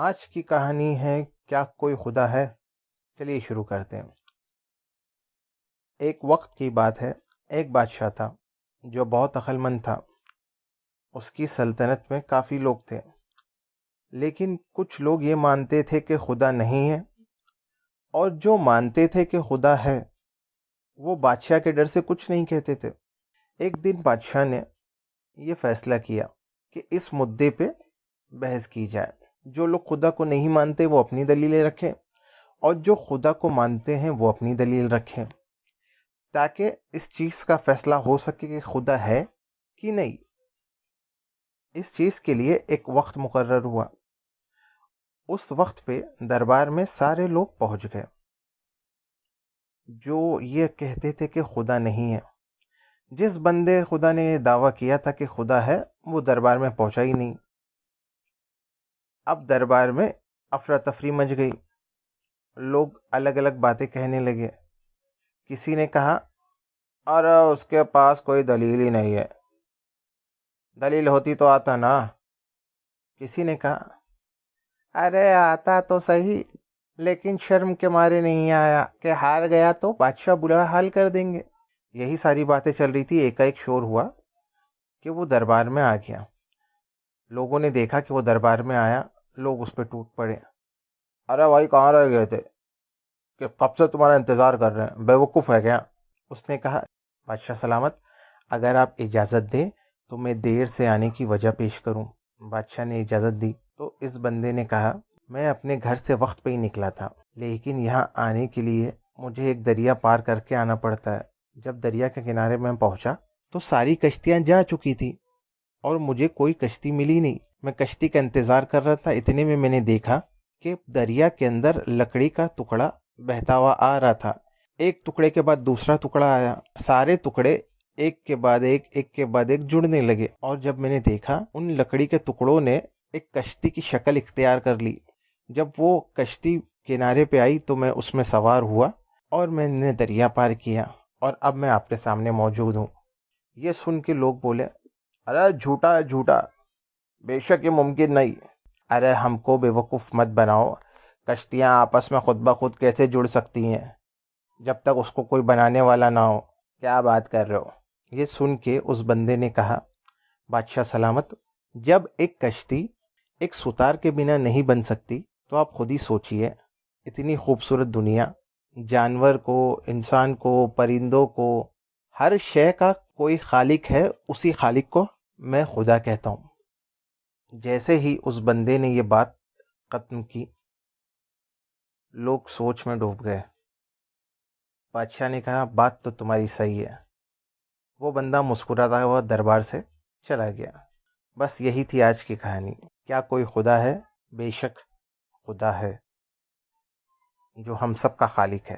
آج کی کہانی ہے کیا کوئی خدا ہے؟ چلیے شروع کرتے ہیں۔ ایک وقت کی بات ہے، ایک بادشاہ تھا جو بہت عقل مند تھا۔ اس کی سلطنت میں کافی لوگ تھے، لیکن کچھ لوگ یہ مانتے تھے کہ خدا نہیں ہے، اور جو مانتے تھے کہ خدا ہے وہ بادشاہ کے ڈر سے کچھ نہیں کہتے تھے۔ ایک دن بادشاہ نے یہ فیصلہ کیا کہ اس مدعے پہ بحث کی جائے۔ جو لوگ خدا کو نہیں مانتے وہ اپنی دلیلیں رکھیں، اور جو خدا کو مانتے ہیں وہ اپنی دلیل رکھیں، تاکہ اس چیز کا فیصلہ ہو سکے کہ خدا ہے کہ نہیں۔ اس چیز کے لیے ایک وقت مقرر ہوا۔ اس وقت پہ دربار میں سارے لوگ پہنچ گئے جو یہ کہتے تھے کہ خدا نہیں ہے۔ جس بندے خدا نے یہ دعویٰ کیا تھا کہ خدا ہے وہ دربار میں پہنچا ہی نہیں۔ اب دربار میں افراتفری مچ گئی، لوگ الگ الگ باتیں کہنے لگے۔ کسی نے کہا ارے اس کے پاس کوئی دلیل ہی نہیں ہے، دلیل ہوتی تو آتا نا۔ کسی نے کہا ارے آتا تو صحیح، لیکن شرم کے مارے نہیں آیا کہ ہار گیا تو بادشاہ برا حال کر دیں گے۔ یہی ساری باتیں چل رہی تھی، ایک شور ہوا کہ وہ دربار میں آ گیا۔ لوگوں نے دیکھا کہ وہ دربار میں آیا، لوگ اس پہ ٹوٹ پڑے۔ ارے بھائی کہاں رہ گئے تھے کہ کب سے تمہارا انتظار کر رہے ہیں، بے وقوف ہے کیا؟ اس نے کہا بادشاہ سلامت، اگر آپ اجازت دیں تو میں دیر سے آنے کی وجہ پیش کروں۔ بادشاہ نے اجازت دی تو اس بندے نے کہا میں اپنے گھر سے وقت پہ ہی نکلا تھا، لیکن یہاں آنے کے لیے مجھے ایک دریا پار کر کے آنا پڑتا ہے۔ جب دریا کے کنارے میں پہنچا تو ساری کشتیاں جا چکی تھی اور مجھے کوئی کشتی ملی نہیں۔ میں کشتی کا انتظار کر رہا تھا، اتنے میں نے دیکھا کہ دریا کے اندر لکڑی کا ٹکڑا بہتا ہوا آ رہا تھا۔ ایک ٹکڑے کے بعد دوسرا ٹکڑا آیا، سارے ٹکڑے ایک کے بعد ایک جڑنے لگے، اور جب میں نے دیکھا ان لکڑی کے ٹکڑوں نے ایک کشتی کی شکل اختیار کر لی۔ جب وہ کشتی کنارے پہ آئی تو میں اس میں سوار ہوا اور میں نے دریا پار کیا، اور اب میں آپ کے سامنے موجود ہوں۔ یہ سن کے لوگ بولے ارے جھوٹا جھوٹا، بے شک یہ ممکن نہیں۔ ارے ہم کو بے وقوف مت بناؤ، کشتیاں آپس میں خود بخود کیسے جڑ سکتی ہیں جب تک اس کو کوئی بنانے والا نہ ہو؟ کیا بات کر رہے ہو؟ یہ سن کے اس بندے نے کہا بادشاہ سلامت، جب ایک کشتی ایک ستار کے بنا نہیں بن سکتی تو آپ خود ہی سوچئے، اتنی خوبصورت دنیا، جانور کو، انسان کو، پرندوں کو، ہر شے کا کوئی خالق ہے، اسی خالق کو میں خدا کہتا ہوں۔ جیسے ہی اس بندے نے یہ بات ختم کی، لوگ سوچ میں ڈوب گئے۔ بادشاہ نے کہا بات تو تمہاری صحیح ہے۔ وہ بندہ مسکراتا ہوا دربار سے چلا گیا۔ بس یہی تھی آج کی کہانی۔ کیا کوئی خدا ہے؟ بے شک خدا ہے، جو ہم سب کا خالق ہے۔